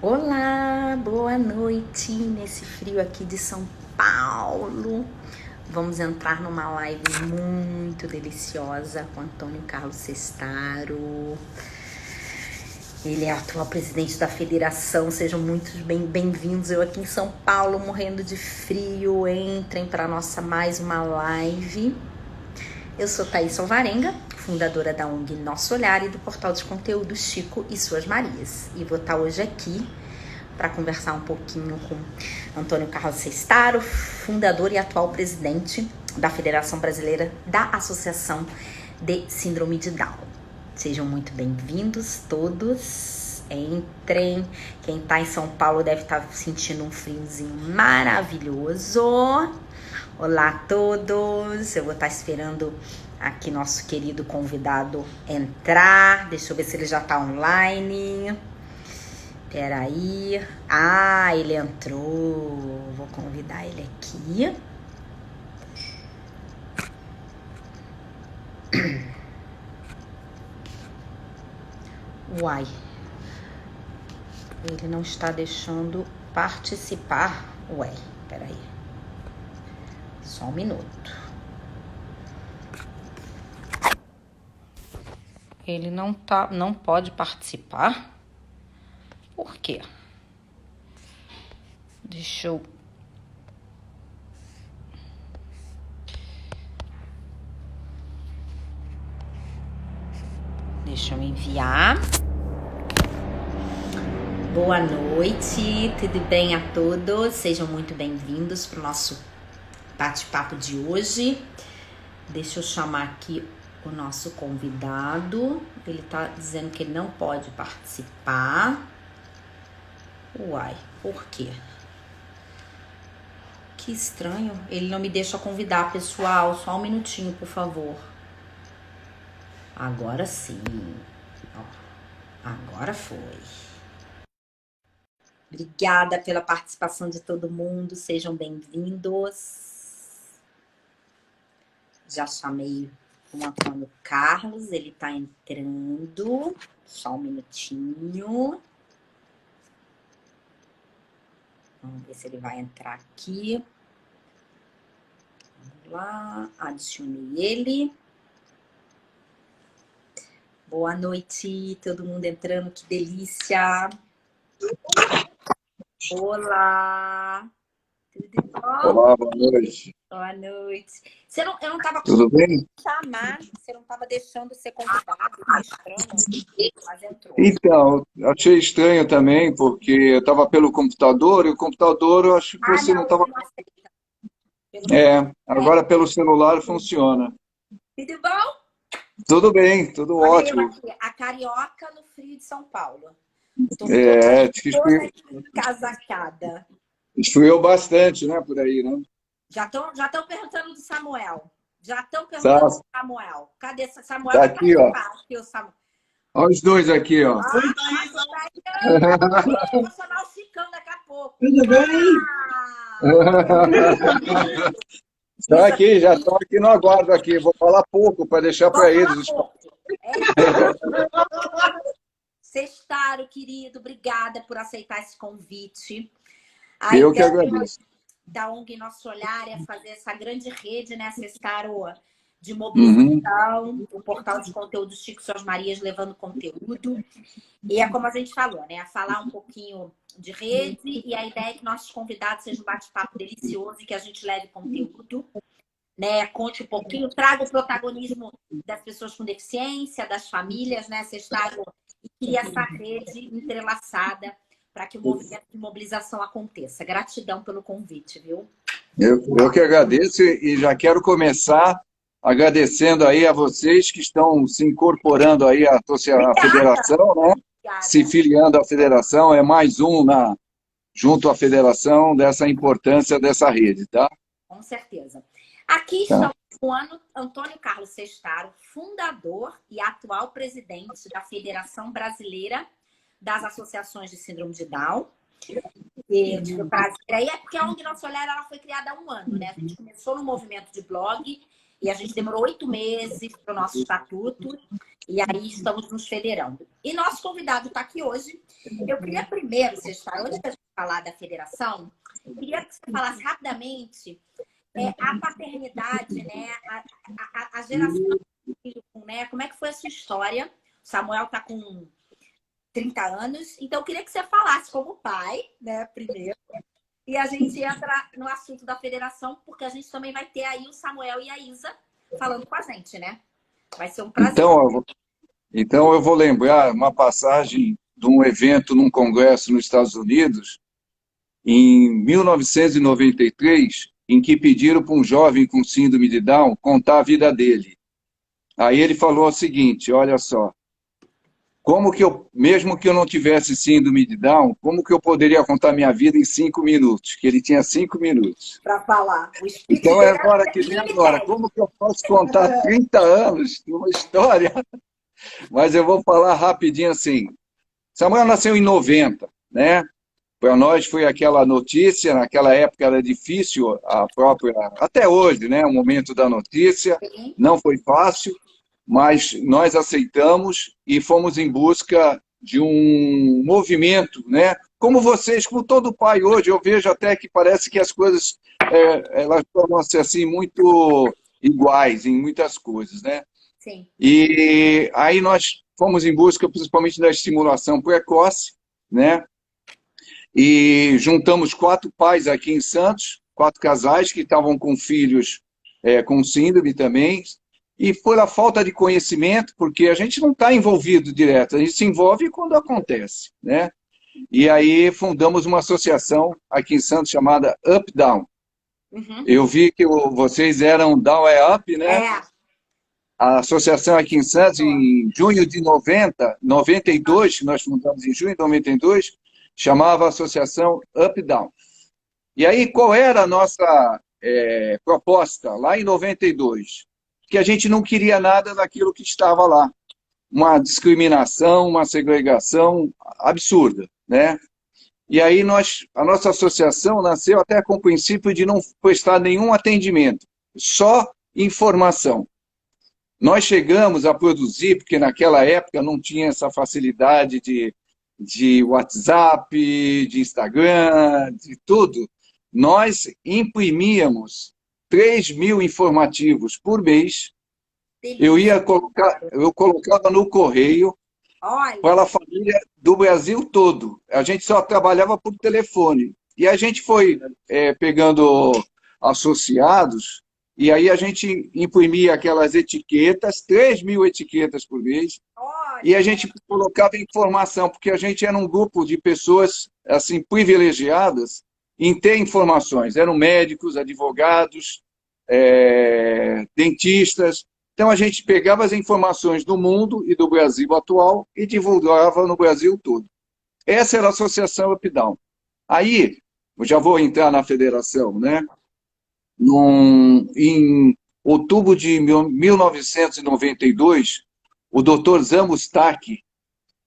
Olá, boa noite nesse frio aqui de São Paulo. Vamos entrar numa live muito deliciosa com Antônio Carlos Sestaro. Ele é o atual presidente da federação. Sejam muito bem-vindos. Eu aqui em São Paulo, morrendo de frio. Entrem para nossa mais uma live. Eu sou Thaís Alvarenga, fundadora da ONG Nosso Olhar e do portal de conteúdo Chico e Suas Marias. E vou estar hoje aqui para conversar um pouquinho com Antônio Carlos Sestaro, fundador e atual presidente da Federação Brasileira da Associação de Síndrome de Down. Sejam muito bem-vindos todos, entrem. Quem está em São Paulo deve estar sentindo um friozinho maravilhoso. Olá a todos, eu vou estar esperando aqui nosso querido convidado entrar. Deixa eu ver se ele já está online. Peraí. Ah, ele entrou. Vou convidar ele aqui. Uai. Ele não está deixando participar. Ué, peraí. Só um minuto. Ele não pode participar? Por quê? Deixa eu enviar. Boa noite, tudo bem a todos? Sejam muito bem-vindos para o nosso bate-papo de hoje. Deixa eu chamar aqui o nosso convidado. Ele tá dizendo que ele não pode participar. Uai, por quê? Que estranho. Ele não me deixa convidar, pessoal. Só um minutinho, por favor. Agora sim. Ó, agora foi. Obrigada pela participação de todo mundo. Sejam bem-vindos. Já chamei o Antônio Carlos. Ele tá entrando. Só um minutinho. Vamos ver se ele vai entrar aqui. Vamos lá. Adicionei ele. Boa noite, todo mundo entrando, que delícia! Olá! Tudo bom? Olá, boa noite. Boa noite. Eu não estava Tudo bem? chamar, você não estava deixando ser convidado, que estranho, mas entrou. Então, achei estranho também, porque eu estava pelo computador, e o computador eu acho que você não estava. Não aceita. Agora pelo celular funciona. Tudo bom? Tudo bem, tudo Olha eu ótimo. aqui, a carioca no frio de São Paulo. Tô Diz que toda casacada. esfriou bastante, né, por aí, né? Já estão perguntando do Samuel. Já estão Tá, perguntando do Samuel. Cadê esse Samuel? tá Tá aqui, ó. aqui o Samuel. Olha os dois aqui, ó. Eu vou chamar o Chicão daqui a pouco. Tudo bem? Já estão aqui no aguardo aqui. Vou falar pouco para deixar para eles. Sestaro, querido, obrigada por aceitar esse convite. Eu que agradeço. Da ONG Nosso Olhar é fazer essa grande rede, né, Sestaro, de mobilização, o portal de conteúdo Chico e Suas Marias levando conteúdo. E é como a gente falou, né? Falar um pouquinho de rede e a ideia é que nossos convidados sejam um bate-papo delicioso e que a gente leve conteúdo, né? Conte um pouquinho, traga o protagonismo das pessoas com deficiência, das famílias, né? Sestaro, e cria essa rede entrelaçada para que o movimento de mobilização aconteça. Gratidão pelo convite, viu? Eu que agradeço e já quero começar agradecendo aí a vocês que estão se incorporando aí à federação, né? Obrigada. Se filiando à federação, é mais um junto à federação dessa importância dessa rede, tá? Com certeza. Aqui estamos com o Antônio Carlos Sestaro, fundador e atual presidente da Federação Brasileira das Associações de Síndrome de Down. E é porque a ONG Nosso Olhar ela foi criada há um ano, né? A gente começou no movimento de blog E a gente demorou 8 meses para o nosso estatuto, e aí estamos nos federando. E nosso convidado está aqui hoje. Eu queria primeiro, antes da gente falar da federação, queria que você falasse rapidamente a paternidade, né? A geração do filho, né? Como é que foi a sua história? O Samuel está com 30 anos, então eu queria que você falasse como pai, né, primeiro. E a gente entra no assunto da federação, porque a gente também vai ter aí o Samuel e a Isa falando com a gente, né? Vai ser um prazer. Então eu vou lembrar uma passagem de um evento num congresso nos Estados Unidos, em 1993, em que pediram para um jovem com síndrome de Down contar a vida dele. Aí ele falou o seguinte, olha só, como que mesmo que eu não tivesse síndrome de Down, como que eu poderia contar minha vida em 5 minutos? Que ele tinha 5 minutos. Para falar. Então é agora que vem agora. Como que eu posso contar 30 anos de uma história? Mas eu vou falar rapidinho assim. Samuel nasceu em 90, né? Para nós foi aquela notícia, naquela época era difícil a própria, até hoje, né? O momento da notícia, não foi fácil, mas nós aceitamos e fomos em busca de um movimento, né? Como vocês, como todo pai hoje, eu vejo até que parece que as coisas elas tornam-se assim muito iguais em muitas coisas, né? Sim. E aí nós fomos em busca principalmente da estimulação precoce, né? E juntamos 4 pais aqui em Santos, 4 casais que estavam com filhos com síndrome também, e pela falta de conhecimento, porque a gente não está envolvido direto, a gente se envolve quando acontece, né? E aí fundamos uma associação aqui em Santos chamada Up Down. Uhum. Eu vi que vocês eram Down é Up, né? A associação aqui em Santos, em junho de 92, nós fundamos em junho de 92, chamava a associação Up Down. E aí, qual era a nossa proposta lá em 92? Que a gente não queria nada daquilo que estava lá. Uma discriminação, uma segregação absurda, né? E aí a nossa associação nasceu até com o princípio de não prestar nenhum atendimento, só informação. Nós chegamos a produzir, porque naquela época não tinha essa facilidade de WhatsApp, de Instagram, de tudo. Nós imprimíamos 3.000 informativos por mês. Eu colocava no correio para a família do Brasil todo. A gente só trabalhava por telefone. E a gente foi pegando associados, e aí a gente imprimia aquelas etiquetas, 3.000 etiquetas por mês, e a gente colocava informação, porque a gente era um grupo de pessoas assim privilegiadas em ter informações. Eram médicos, advogados, dentistas. Então a gente pegava as informações do mundo e do Brasil atual e divulgava no Brasil todo. Essa era a Associação Up Down. Aí, eu já vou entrar na federação, né? Em outubro de 1992, o Dr. Zamo Stark,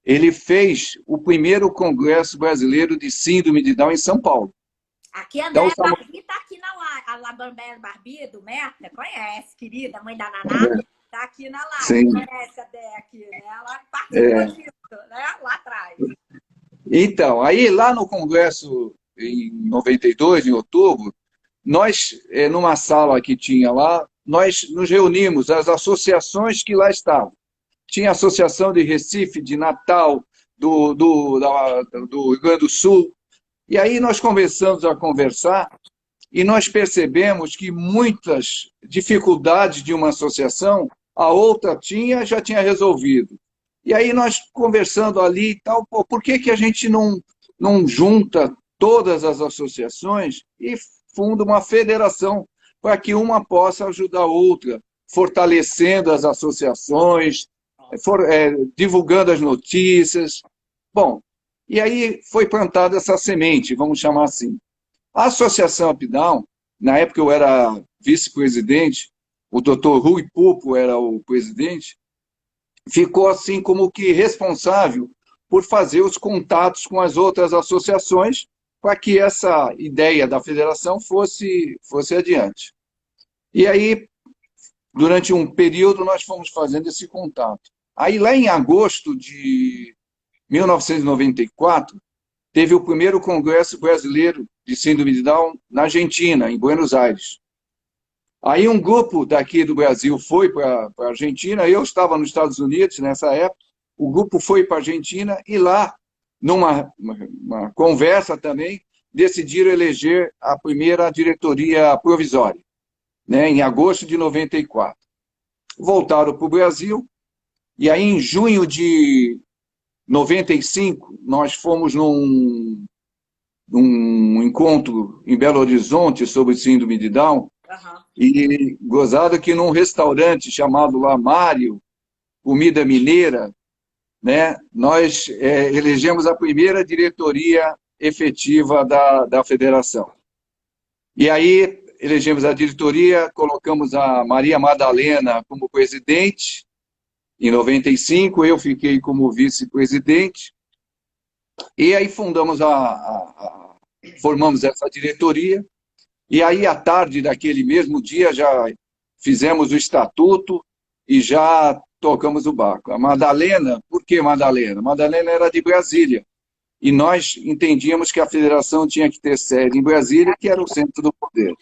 ele fez o primeiro Congresso Brasileiro de Síndrome de Down em São Paulo. Aqui a Andréa Barbi está aqui na live. A Labambé Barbi, do Merta, conhece, querida, mãe da Naná, está aqui na live. Sim. Conhece a Dé aqui, né? Ela participou disso, né? Lá atrás. Então, aí lá no Congresso, em 92, em outubro, nós, numa sala que tinha lá, nós nos reunimos, as associações que lá estavam. Tinha a Associação de Recife, de Natal, do Rio Grande do Sul. E aí nós começamos a conversar e nós percebemos que muitas dificuldades de uma associação, a outra já tinha resolvido. E aí nós conversando ali e tal, por que a gente não junta todas as associações e funda uma federação para que uma possa ajudar a outra, fortalecendo as associações, divulgando as notícias. Bom, e aí foi plantada essa semente, vamos chamar assim. A Associação Up Down, na época eu era vice-presidente, o doutor Rui Pupo era o presidente, ficou assim como que responsável por fazer os contatos com as outras associações para que essa ideia da federação fosse adiante. E aí durante um período, nós fomos fazendo esse contato. Aí, lá em agosto de 1994, teve o primeiro Congresso Brasileiro de Síndrome de Down na Argentina, em Buenos Aires. Aí um grupo daqui do Brasil foi para a Argentina, eu estava nos Estados Unidos nessa época, o grupo foi para a Argentina e lá, numa uma conversa também, decidiram eleger a primeira diretoria provisória, né, em agosto de 94. Voltaram para o Brasil, e aí em junho de 95, nós fomos num encontro em Belo Horizonte sobre síndrome de Down, e gozado que num restaurante chamado lá Mário, Comida Mineira, né, nós elegemos a primeira diretoria efetiva da federação. E aí elegemos a diretoria, colocamos a Maria Madalena como presidente, em 95, eu fiquei como vice-presidente, e aí formamos essa diretoria, e aí à tarde daquele mesmo dia já fizemos o estatuto e já tocamos o barco. A Madalena, por que Madalena? Madalena era de Brasília, e nós entendíamos que a federação tinha que ter sede em Brasília, que era o centro do poder.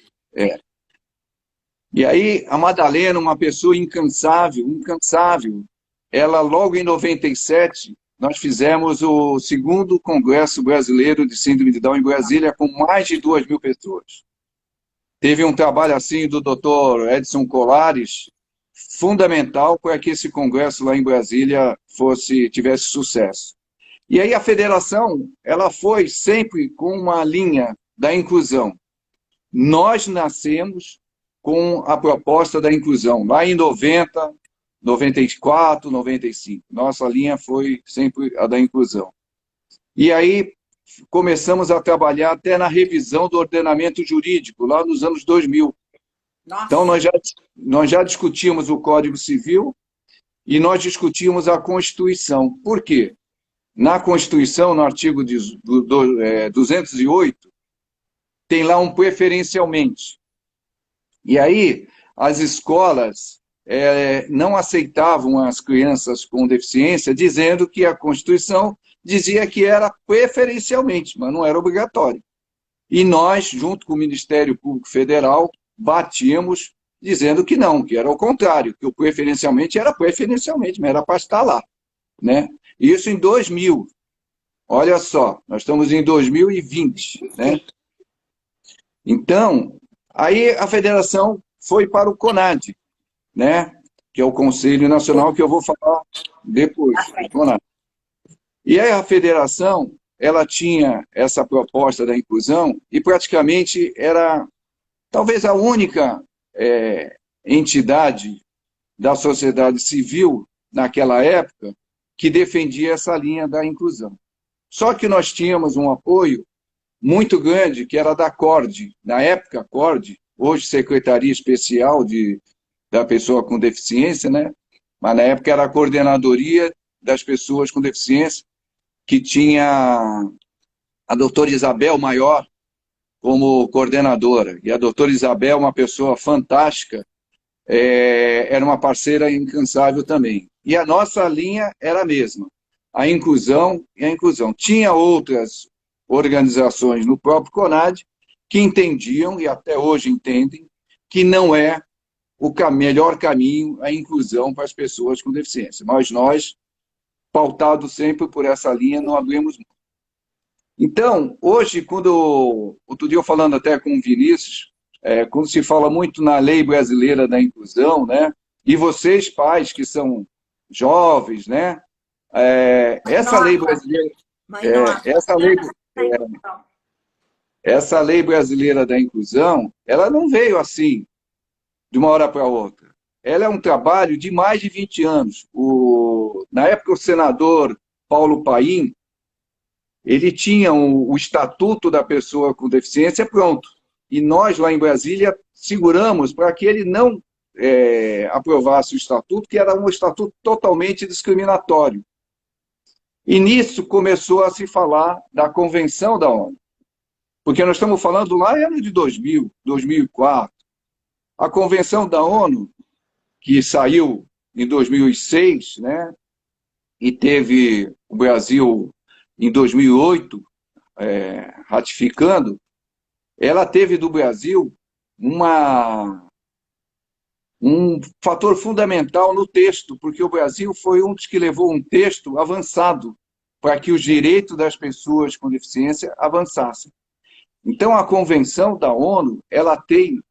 E aí a Madalena, uma pessoa incansável, ela logo em 97, nós fizemos o segundo Congresso Brasileiro de Síndrome de Down em Brasília, com mais de 2.000 pessoas. Teve um trabalho assim do Dr. Edson Colares, fundamental para que esse congresso lá em Brasília tivesse sucesso. E aí a federação, ela foi sempre com uma linha da inclusão. Nós nascemos com a proposta da inclusão, lá em 90, 94, 95. Nossa linha foi sempre a da inclusão. E aí começamos a trabalhar até na revisão do ordenamento jurídico, lá nos anos 2000. Nossa. Então, nós já discutimos o Código Civil e nós discutimos a Constituição. Por quê? Na Constituição, no artigo 208, tem lá um preferencialmente. E aí, as escolas não aceitavam as crianças com deficiência, dizendo que a Constituição dizia que era preferencialmente, mas não era obrigatório. E nós, junto com o Ministério Público Federal, batíamos dizendo que não, que era o contrário, que o preferencialmente era preferencialmente, mas era para estar lá, né? Isso em 2000. Olha só, nós estamos em 2020, né? Então, aí a federação foi para o CONAD, né? Que é o Conselho Nacional, que eu vou falar depois. E aí a federação, ela tinha essa proposta da inclusão e praticamente era talvez a única entidade da sociedade civil naquela época que defendia essa linha da inclusão. Só que nós tínhamos um apoio muito grande, que era da CORD. Na época, CORD, hoje Secretaria Especial da Pessoa com Deficiência, né? Mas na época era a Coordenadoria das Pessoas com Deficiência, que tinha a doutora Isabel Maior como coordenadora. E a doutora Isabel, uma pessoa fantástica, era uma parceira incansável também. E a nossa linha era a mesma, a inclusão e a inclusão. Tinha outras organizações no próprio CONAD que entendiam, e até hoje entendem, que não é o melhor caminho a inclusão para as pessoas com deficiência. Mas nós, pautados sempre por essa linha, não abrimos mão. Então, hoje, outro dia eu falando até com o Vinícius, quando se fala muito na lei brasileira da inclusão, né? E vocês, pais, que são jovens, né? Essa lei brasileira... essa lei brasileira da inclusão, ela não veio assim, de uma hora para outra. Ela é um trabalho de mais de 20 anos. Na época, o senador Paulo Paim, ele tinha o Estatuto da Pessoa com Deficiência pronto. E nós, lá em Brasília, seguramos para que ele não aprovasse o Estatuto, que era um Estatuto totalmente discriminatório. E nisso começou a se falar da Convenção da ONU. Porque nós estamos falando lá no ano de 2000, 2004. A Convenção da ONU, que saiu em 2006, né? E teve o Brasil em 2008 ratificando, ela teve do Brasil um fator fundamental no texto, porque o Brasil foi um dos que levou um texto avançado para que os direitos das pessoas com deficiência avançassem. Então, a Convenção da ONU, ela tem,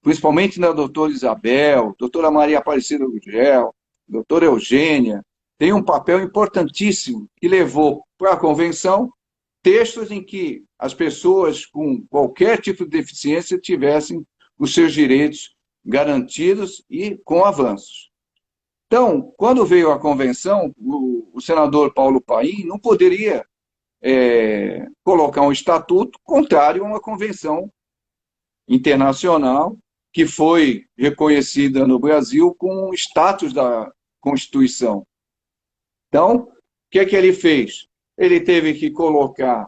principalmente na doutora Isabel, doutora Maria Aparecida Gugel, doutora Eugênia, tem um papel importantíssimo que levou para a Convenção textos em que as pessoas com qualquer tipo de deficiência tivessem os seus direitos garantidos e com avanços. Então, quando veio a convenção, o senador Paulo Paim não poderia colocar um estatuto contrário a uma convenção internacional que foi reconhecida no Brasil com o status da Constituição. Então, o que é que ele fez? Ele teve que colocar,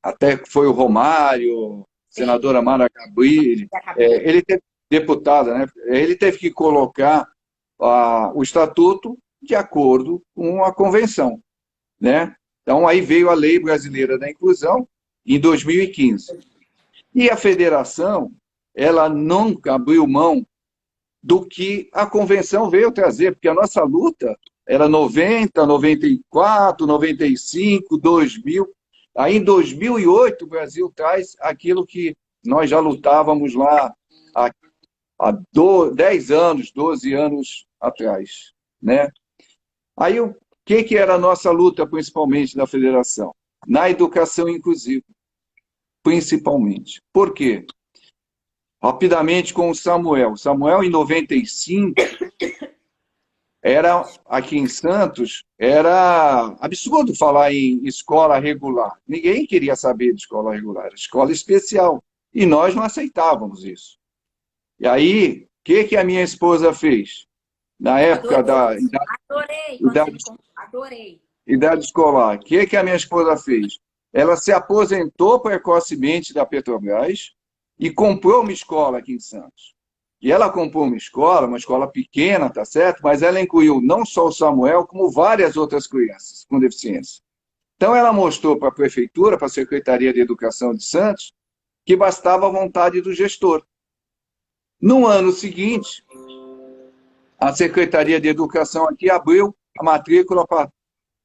até que foi o Romário, senadora Mara Gabrilli, ele teve, deputada, né? Ele teve que colocar o estatuto de acordo com a convenção, né? Então, aí veio a Lei Brasileira da Inclusão, em 2015. E a federação, ela nunca abriu mão do que a convenção veio trazer, porque a nossa luta era 90, 94, 95, 2000. Aí, em 2008, o Brasil traz aquilo que nós já lutávamos lá há 10 anos, 12 anos atrás, né? Aí, o que era a nossa luta, principalmente, da federação? Na educação inclusiva, principalmente. Por quê? Rapidamente com o Samuel. Samuel, em 95, aqui em Santos, era absurdo falar em escola regular. Ninguém queria saber de escola regular, era escola especial. E nós não aceitávamos isso. E aí, o que a minha esposa fez? Na época Adorei. Idade escolar, o que a minha esposa fez? Ela se aposentou precocemente da Petrobras e comprou uma escola aqui em Santos. E ela comprou uma escola pequena, tá certo? Mas ela incluiu não só o Samuel, como várias outras crianças com deficiência. Então ela mostrou para a prefeitura, para a Secretaria de Educação de Santos, que bastava a vontade do gestor. No ano seguinte, a Secretaria de Educação aqui abriu a matrícula para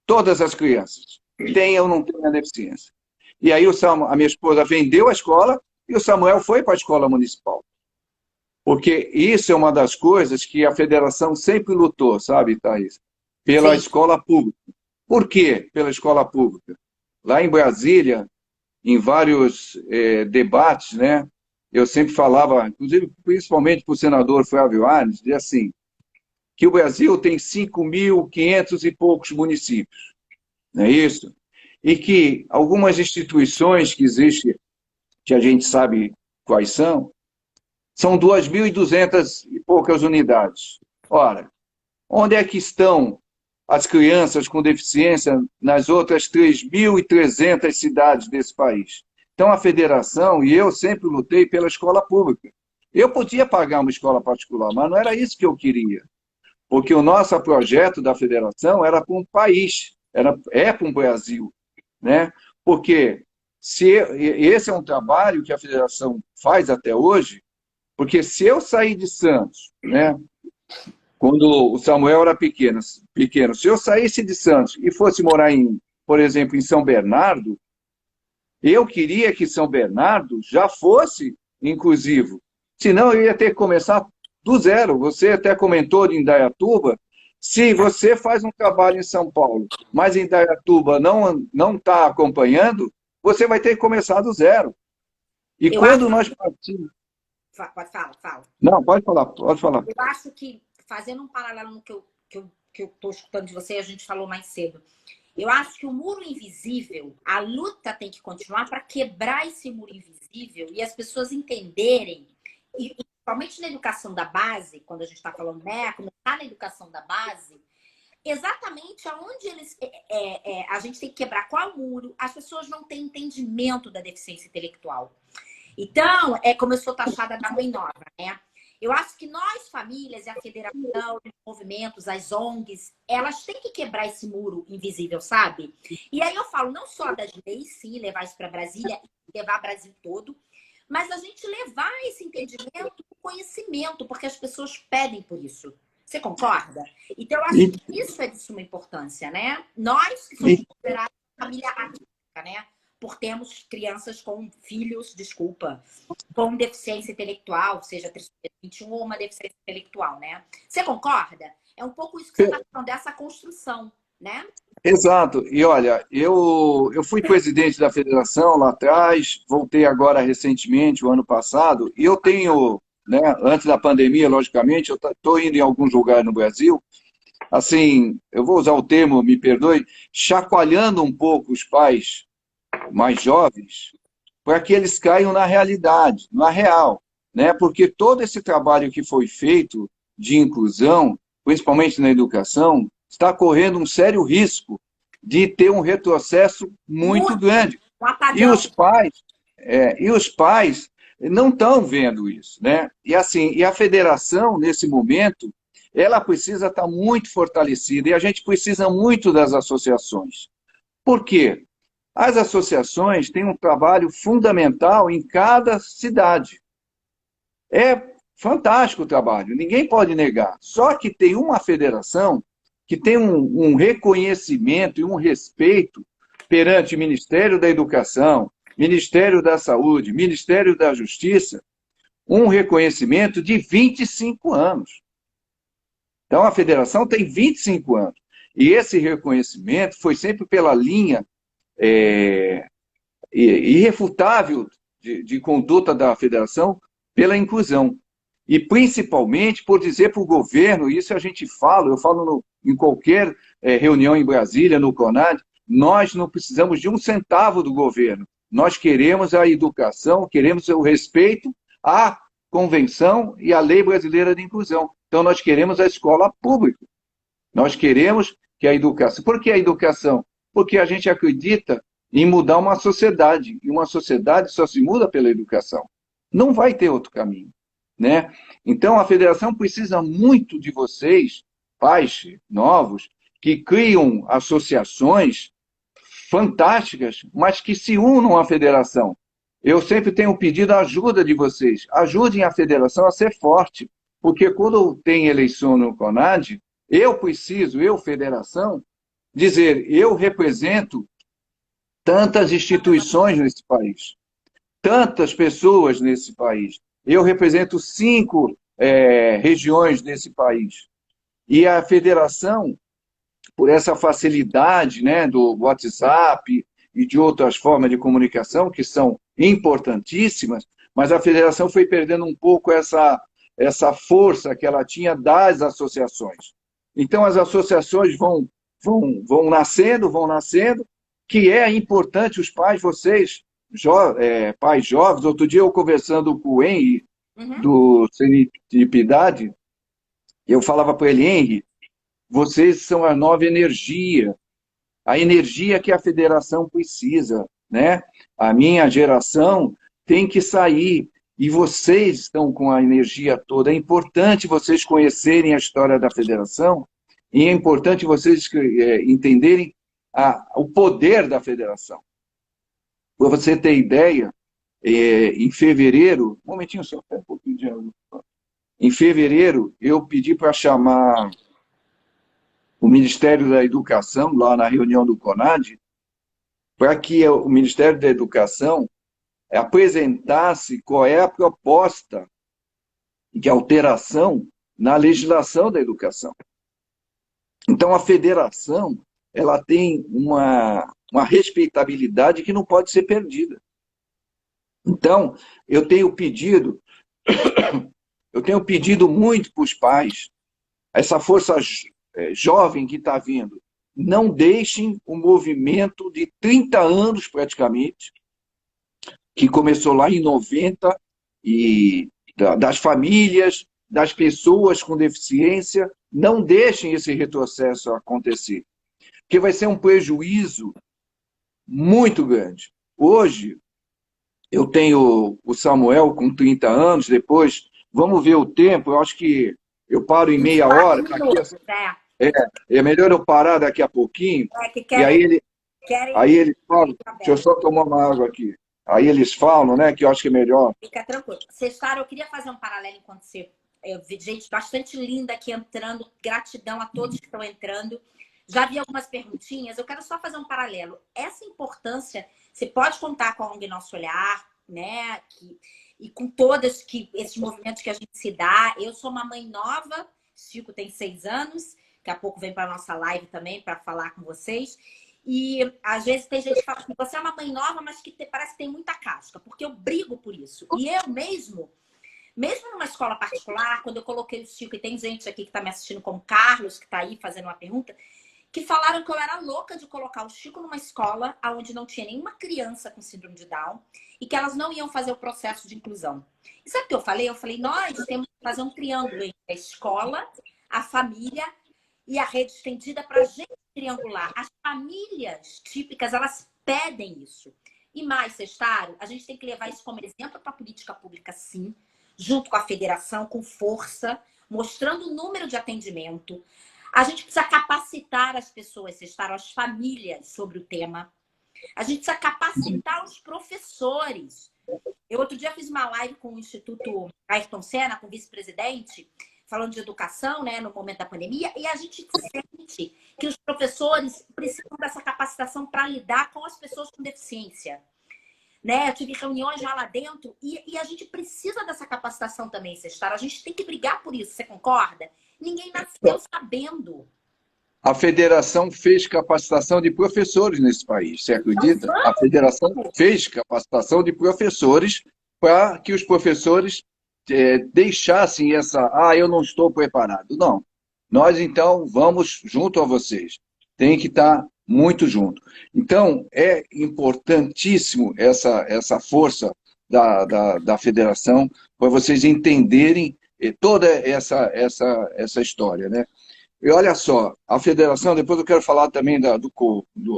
todas as crianças, tenha ou não tenha deficiência. E aí a minha esposa vendeu a escola e o Samuel foi para a escola municipal. Porque isso é uma das coisas que a federação sempre lutou, sabe, Thaís? Pela escola pública. Por quê pela escola pública? Lá em Brasília, em vários debates, né, eu sempre falava, inclusive principalmente para o senador Flávio Arnes, dizia assim, que o Brasil tem 5.500 e poucos municípios, não é isso? E que algumas instituições que existem, que a gente sabe quais são 2.200 e poucas unidades. Ora, onde é que estão as crianças com deficiência nas outras 3.300 cidades desse país? Então, a federação e eu sempre lutei pela escola pública. Eu podia pagar uma escola particular, mas não era isso que eu queria. Porque o nosso projeto da federação era para um país, é para um Brasil, né? Porque esse é um trabalho que a federação faz até hoje, porque se eu sair de Santos, né, quando o Samuel era pequeno, se eu saísse de Santos e fosse morar, por exemplo, em São Bernardo, eu queria que São Bernardo já fosse inclusivo. Senão eu ia ter que começar do zero. Você até comentou de Indaiatuba. Se você faz um trabalho em São Paulo, mas em Indaiatuba não está acompanhando, você vai ter que começar do zero. E quando nós partimos... Fala. Não, pode falar. Eu acho que, fazendo um paralelo no que eu estou escutando de você, a gente falou mais cedo, eu acho que o muro invisível, a luta tem que continuar para quebrar esse muro invisível e as pessoas entenderem, e principalmente na educação da base, quando a gente está falando, né, começar na educação da base, exatamente aonde a gente tem que quebrar qual muro, as pessoas não têm entendimento da deficiência intelectual. Então, como eu sou taxada da mãe nova, né? Eu acho que nós, famílias, e a federação, os movimentos, as ONGs, elas têm que quebrar esse muro invisível, sabe? E aí eu falo não só das leis, sim, levar isso para Brasília, levar o Brasil todo, mas a gente levar esse entendimento, o conhecimento, porque as pessoas pedem por isso. Você concorda? Então, eu acho E, que isso é de suma importância, né? Nós que somos considerados família atípica, né? Por termos crianças com filhos, desculpa, com deficiência intelectual, seja trissomia 21 ou uma deficiência intelectual, né? Você concorda? É um pouco isso que você está falando, dessa construção, né? Exato. E olha, eu fui presidente da federação lá atrás, voltei agora recentemente, o ano passado, e eu tenho, né, antes da pandemia, logicamente, eu estou indo em alguns lugares no Brasil, assim, eu vou usar o termo, me perdoe, chacoalhando um pouco os pais mais jovens, para que eles caiam na realidade, na real, né? Porque todo esse trabalho que foi feito de inclusão, principalmente na educação, está correndo um sério risco de ter um retrocesso muito Muito, grande. um E apagão. os pais não estão vendo isso, né? E assim, e a federação nesse momento, ela precisa estar muito fortalecida e a gente precisa muito das associações. Por quê? As associações têm um trabalho fundamental em cada cidade. É fantástico o trabalho, ninguém pode negar. Só que tem uma federação que tem um reconhecimento e um respeito perante o Ministério da Educação, Ministério da Saúde, Ministério da Justiça, um reconhecimento de 25 anos. Então, a federação tem 25 anos. E esse reconhecimento foi sempre pela linha é, irrefutável de conduta da federação pela inclusão. E principalmente por dizer para o governo, isso a gente fala, eu falo em qualquer reunião em Brasília, no CONAD, nós não precisamos de um centavo do governo. Nós queremos a educação, queremos o respeito à Convenção e à Lei Brasileira de Inclusão. Então, nós queremos a escola pública. Nós queremos que a educação... Por que a educação? Porque a gente acredita em mudar uma sociedade. E uma sociedade só se muda pela educação. Não vai ter outro caminho, né? Então, a federação precisa muito de vocês, pais novos, que criam associações fantásticas, mas que se unam à federação. Eu sempre tenho pedido a ajuda de vocês. Ajudem a federação a ser forte, porque quando tem eleição no CONAD, eu preciso, eu, federação, dizer, eu represento tantas instituições nesse país, tantas pessoas nesse país. Eu represento 5 regiões nesse país. E a federação, por essa facilidade, né, do WhatsApp e de outras formas de comunicação, que são importantíssimas, mas a federação foi perdendo um pouco essa força que ela tinha das associações. Então, as associações vão nascendo, que é importante os pais, vocês, pais jovens. Outro dia eu conversando com o Henry, do Serendipidade, eu falava para ele, Henry, vocês são a nova energia, a energia que a federação precisa, né? A minha geração tem que sair, e vocês estão com a energia toda. É importante vocês conhecerem a história da federação, e é importante vocês entenderem o poder da federação. Para você ter ideia, em fevereiro, um momentinho só, um pouquinho de água. Em fevereiro, eu pedi para chamar o Ministério da Educação, lá na reunião do CONAD, para que o Ministério da Educação apresentasse qual é a proposta de alteração na legislação da educação. Então, a federação, ela tem uma respeitabilidade que não pode ser perdida. Então, eu tenho pedido muito para os pais, essa força jovem que está vindo, não deixem o movimento de 30 anos praticamente, que começou lá em 90, e das famílias, das pessoas com deficiência, não deixem esse retrocesso acontecer, porque vai ser um prejuízo muito grande. Hoje, eu tenho o Samuel com 30 anos, depois vamos ver o tempo, eu acho que eu paro em meia 24 hora, minutos, é, é melhor eu parar daqui a pouquinho, que e aí querem eles falam, deixa eu só tomar uma água aqui. Aí eles falam, né, que eu acho que é melhor. Fica tranquilo. Sextário, eu queria fazer um paralelo enquanto você. Eu vi gente bastante linda aqui entrando. Gratidão a todos que estão entrando. Já vi algumas perguntinhas. Eu quero só fazer um paralelo. Essa importância, você pode contar com a ONG Nosso Olhar, né? E com todos esses movimentos que a gente se dá. Eu sou uma mãe nova, Chico tem 6 anos. Daqui a pouco vem para a nossa live também para falar com vocês. E às vezes tem gente que fala assim, você é uma mãe nova, mas que parece que tem muita casca, porque eu brigo por isso. E eu mesmo numa escola particular, quando eu coloquei o Chico, e tem gente aqui que está me assistindo, como Carlos, que está aí fazendo uma pergunta, que falaram que eu era louca de colocar o Chico numa escola onde não tinha nenhuma criança com síndrome de Down e que elas não iam fazer o processo de inclusão. E sabe o que eu falei? Eu falei, nós temos que fazer um triângulo entre a escola, a família e a rede estendida para a gente triangular. As famílias típicas, elas pedem isso. E mais, Sestaro, a gente tem que levar isso como exemplo para a política pública, sim, junto com a federação, com força, mostrando o número de atendimento. A gente precisa capacitar as pessoas, Sestaro, as famílias sobre o tema. A gente precisa capacitar os professores. Eu outro dia fiz uma live com o Instituto Ayrton Senna, com o vice-presidente, falando de educação, né, no momento da pandemia, e a gente sente que os professores precisam dessa capacitação para lidar com as pessoas com deficiência. Né? Eu tive reuniões já lá dentro e a gente precisa dessa capacitação também, Sestaro. A gente tem que brigar por isso, você concorda? Ninguém nasceu sabendo. A federação fez capacitação de professores nesse país, você acredita? A federação fez capacitação de professores para que os professores deixassem essa, eu não estou preparado. Não. Nós, então, vamos junto a vocês. Tem que estar muito junto. Então, é importantíssimo essa força da federação para vocês entenderem toda essa história, né? E olha só, a federação, depois eu quero falar também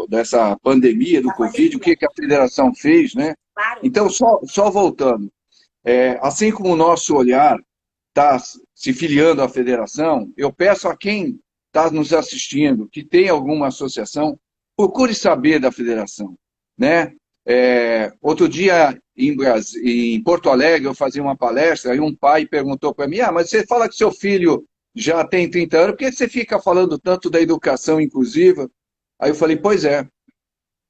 dessa pandemia do Covid, o que a federação fez, né? Claro. Então, só voltando, assim como o Nosso Olhar está se filiando à federação, eu peço a quem está nos assistindo, que tem alguma associação, procure saber da federação, né? Outro dia, em Porto Alegre, eu fazia uma palestra, e um pai perguntou para mim, mas você fala que seu filho já tem 30 anos, por que você fica falando tanto da educação inclusiva? Aí eu falei, pois é,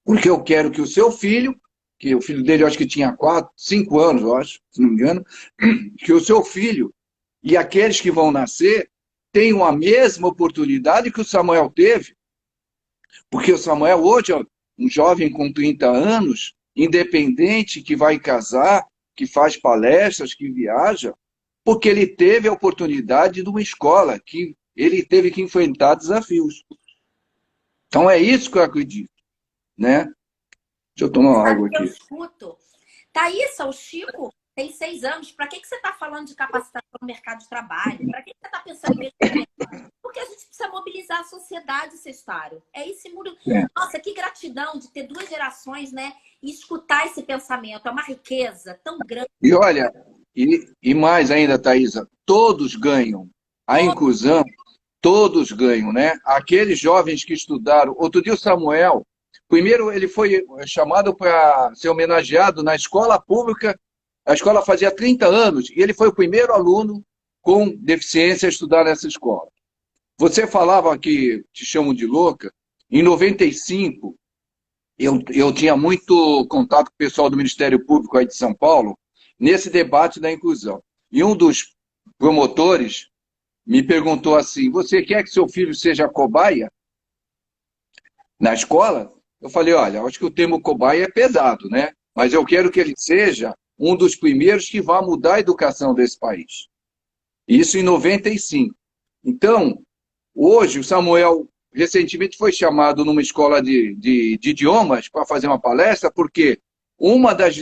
porque eu quero que o seu filho, que o filho dele eu acho que tinha 4, 5 anos, eu acho, se não me engano, que o seu filho e aqueles que vão nascer tenham a mesma oportunidade que o Samuel teve. Porque o Samuel hoje é um jovem com 30 anos, independente, que vai casar, que faz palestras, que viaja, porque ele teve a oportunidade de uma escola, que ele teve que enfrentar desafios. Então é isso que eu acredito, né? Deixa eu tomar uma água aqui. Eu escuto. Thaísa, o Chico tem 6 anos. Para que você está falando de capacitação no mercado de trabalho? Para que você está pensando nisso? Porque a gente precisa mobilizar a sociedade, Sestaro. É esse mundo. Nossa, que gratidão de ter 2 gerações, né? E escutar esse pensamento. É uma riqueza tão grande. E olha, e mais ainda, Thaísa, todos ganham. A inclusão, todos ganham, né? Aqueles jovens que estudaram. Outro dia o Samuel, primeiro ele foi chamado para ser homenageado na escola pública. A escola fazia 30 anos e ele foi o primeiro aluno com deficiência a estudar nessa escola. Você falava que te chamam de louca. Em 95, eu tinha muito contato com o pessoal do Ministério Público aí de São Paulo, nesse debate da inclusão. E um dos promotores me perguntou assim, você quer que seu filho seja cobaia na escola? Eu falei, olha, acho que o termo cobaia é pesado, né? Mas eu quero que ele seja um dos primeiros que vá mudar a educação desse país. Isso em 95. Então, hoje o Samuel recentemente foi chamado numa escola de idiomas para fazer uma palestra, porque uma das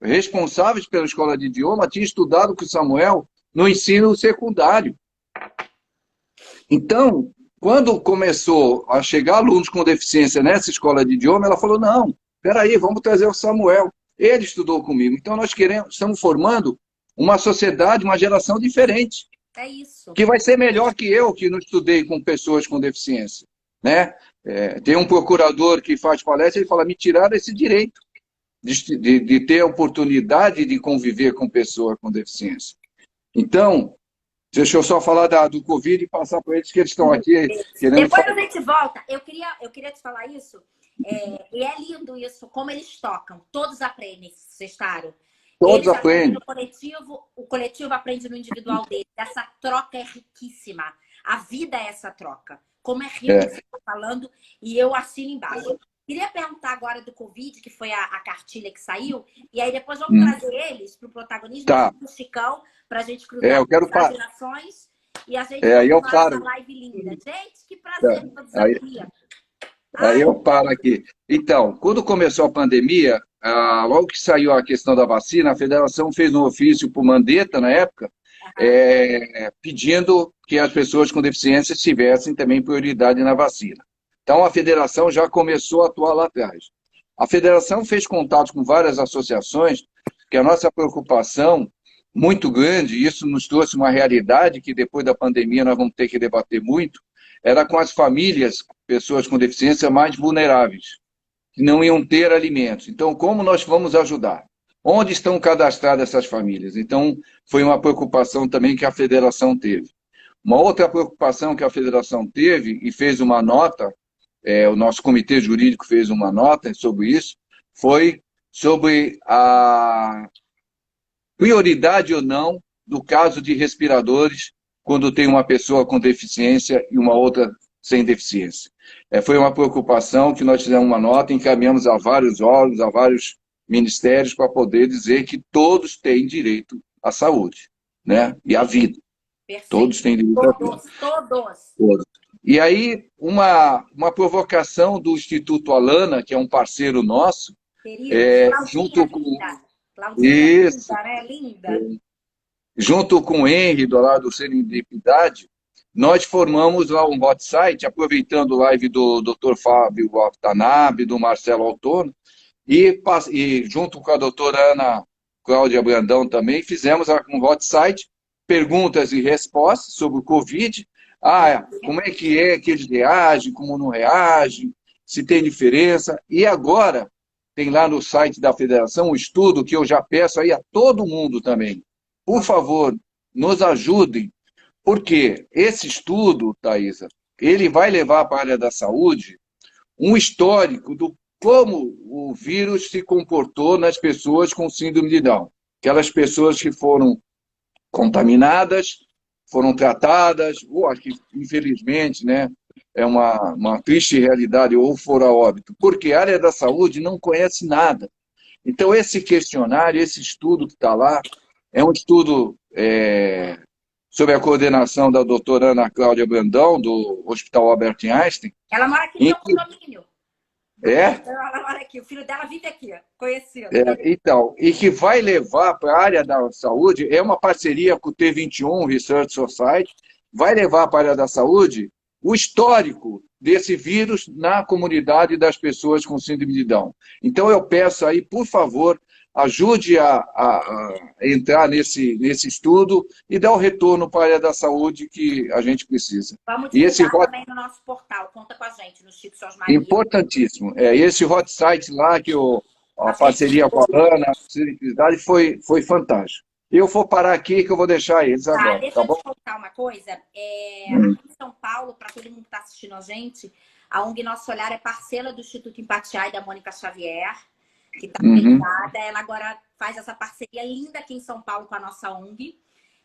responsáveis pela escola de idioma tinha estudado com o Samuel no ensino secundário. Então, quando começou a chegar alunos com deficiência nessa escola de idioma, ela falou, não, espera aí, vamos trazer o Samuel. Ele estudou comigo. Então, nós estamos formando uma sociedade, uma geração diferente, É isso. que vai ser melhor que eu, que não estudei com pessoas com deficiência, né? Tem um procurador que faz palestra, ele fala, me tiraram esse direito de ter a oportunidade de conviver com pessoas com deficiência. Então, deixa eu só falar do Covid e passar para eles que eles estão aqui querendo Depois falar. a gente volta. Eu queria te falar isso. E é lindo isso, como eles tocam. Todos aprendem, Sestaro. Todos Eles aprendem aprendem. no coletivo, o coletivo aprende no individual deles. Essa troca é riquíssima. A vida é essa troca. Como é rico que você está falando, e eu assino embaixo. Queria perguntar agora do Covid, que foi a cartilha que saiu, e aí depois vamos trazer eles para o protagonismo Tá. do Chicão, para a gente cruzar Eu quero as gerações e a gente aí eu continuar essa paro. live linda. Gente, que prazer, todos Aí, aqui. aí eu paro aqui. Então, quando começou a pandemia, logo que saiu a questão da vacina, a federação fez um ofício para o Mandetta, na época, pedindo que as pessoas com deficiência tivessem também prioridade na vacina. Então, a federação já começou a atuar lá atrás. A federação fez contato com várias associações, que a nossa preocupação muito grande, e isso nos trouxe uma realidade que depois da pandemia nós vamos ter que debater muito, era com as famílias, pessoas com deficiência mais vulneráveis, que não iam ter alimentos. Então, como nós vamos ajudar? Onde estão cadastradas essas famílias? Então, foi uma preocupação também que a federação teve. Uma outra preocupação que a federação teve e fez uma nota, o nosso comitê jurídico fez uma nota sobre isso, foi sobre a prioridade ou não do caso de respiradores quando tem uma pessoa com deficiência e uma outra sem deficiência. Foi uma preocupação que nós fizemos uma nota, encaminhamos a vários órgãos, a vários ministérios para poder dizer que todos têm direito à saúde, né? E à vida. Perfeito. Todos têm direito à vida. Todos. E aí, uma provocação do Instituto Alana, que é um parceiro nosso, junto com... Claudinha, isso. Linda. Junto com o Henry, do lado do Serendipidade, nós formamos lá um hot site, aproveitando o live do Dr. Fábio Watanabe, do Marcelo Autorno, e junto com a doutora Ana Cláudia Brandão também, fizemos um hot site, perguntas e respostas sobre o Covid. Como é que eles reagem, como não reagem, se tem diferença. E agora, tem lá no site da federação um estudo que eu já peço aí a todo mundo também. Por favor, nos ajudem, porque esse estudo, Thaisa, ele vai levar para a área da saúde um histórico do como o vírus se comportou nas pessoas com síndrome de Down. Aquelas pessoas que foram contaminadas, foram tratadas, ou que infelizmente, né, é uma triste realidade, ou foram a óbito, porque a área da saúde não conhece nada. Então, esse questionário, esse estudo que está lá, é um estudo sob a coordenação da doutora Ana Cláudia Brandão, do Hospital Albert Einstein. Ela mora aqui no condomínio. Ela mora aqui, o filho dela vive aqui, conhecido. Então, e que vai levar para a área da saúde, é uma parceria com o T21 Research Society, vai levar para a área da saúde o histórico desse vírus na comunidade das pessoas com síndrome de Down. Então, eu peço aí, por favor, ajude a entrar nesse estudo e dar o retorno para a área da saúde que a gente precisa. Vamos divulgar também no nosso portal, conta com a gente, no Chico Seus Maridos. Importantíssimo. Esse hot site lá, que a parceria com a Ana, a foi fantástico. Eu vou parar aqui que eu vou deixar eles agora. Deixa eu te contar uma coisa. Aqui em São Paulo, para todo mundo que está assistindo a gente, a ONG Nosso Olhar é parceira do Instituto Empatiar e da Mônica Xavier, que está ligada. Ela agora faz essa parceria linda aqui em São Paulo com a nossa ONG.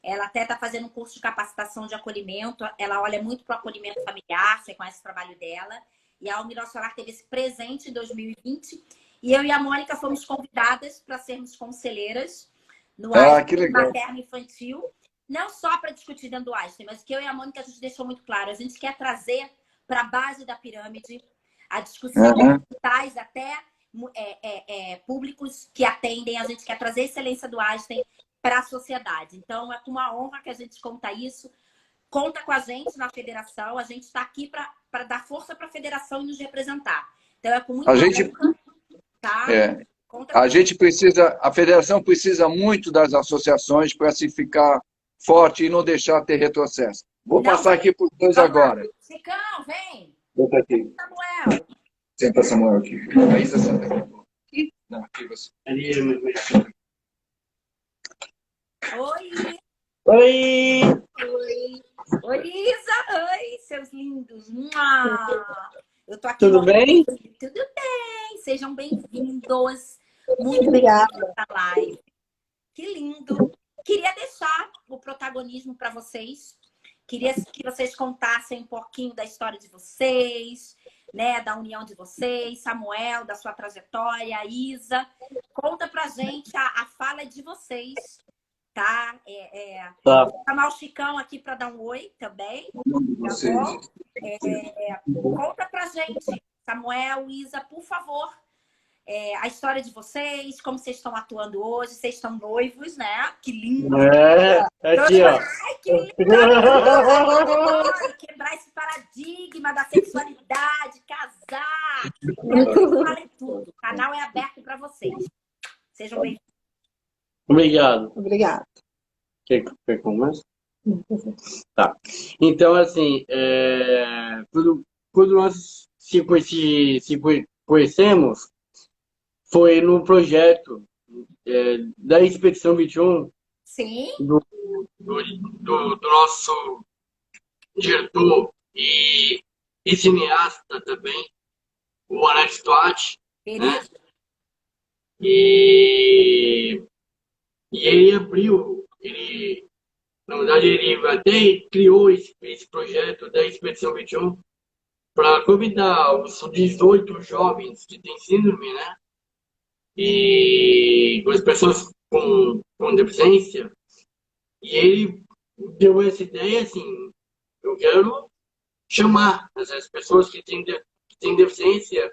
Ela até está fazendo um curso de capacitação de acolhimento. Ela olha muito para o acolhimento familiar, você conhece o trabalho dela. E a ONG Nosso Olhar teve esse presente em 2020. E eu e a Mônica fomos convidadas para sermos conselheiras no Einstein Materno Infantil. Não só para discutir dentro do Einstein, mas o que eu e a Mônica a gente deixou muito claro. A gente quer trazer para a base da pirâmide a discussão de hospitais até públicos que atendem. A gente quer trazer a excelência do Einstein para a sociedade. Então, é com uma honra que a gente conta isso. Conta com a gente na federação. A gente está aqui para dar força para a federação e nos representar. Então, é com muita honra, tá? A gente precisa, a federação precisa muito das associações para se ficar forte e não deixar ter retrocesso. Vou passar aqui para os dois agora. Chicão, vem. Senta aqui. Samuel. Senta, Samuel, aqui. Aí você senta aqui. Não, aqui você. Oi. Oi! Oi. Oi, Lisa. Oi, seus lindos. Eu tô aqui. Tudo bem? Tudo bem. Sejam bem-vindos. Muito Obrigada. na live. Que lindo. Queria deixar o protagonismo para vocês. Queria que vocês contassem um pouquinho da história de vocês, né, da união de vocês, Samuel, da sua trajetória, Isa. Conta pra gente a fala de vocês, tá? Tá. Vou chamar o Chicão aqui para dar um oi também. Vocês. Tá bom? Conta pra gente, Samuel, Isa, por favor. A história de vocês, como vocês estão atuando hoje, vocês estão noivos, né? Que lindo! Aqui, ó. Ai, que lindo! Quebrar esse paradigma da sexualidade, casar. Falem tudo. O canal é aberto para vocês. Sejam bem-vindos. Obrigado. Obrigada. Quer começar? Tá. Então, assim, quando nós se conhecemos, foi no projeto da Expedição 21. Sim. Do nosso diretor e cineasta também, o Alex Toatti, né? E ele abriu, na verdade, ele até criou esse projeto da Expedição 21 para convidar os 18 jovens que têm síndrome, né? E as pessoas com deficiência. E ele deu essa ideia assim: eu quero chamar essas pessoas que têm deficiência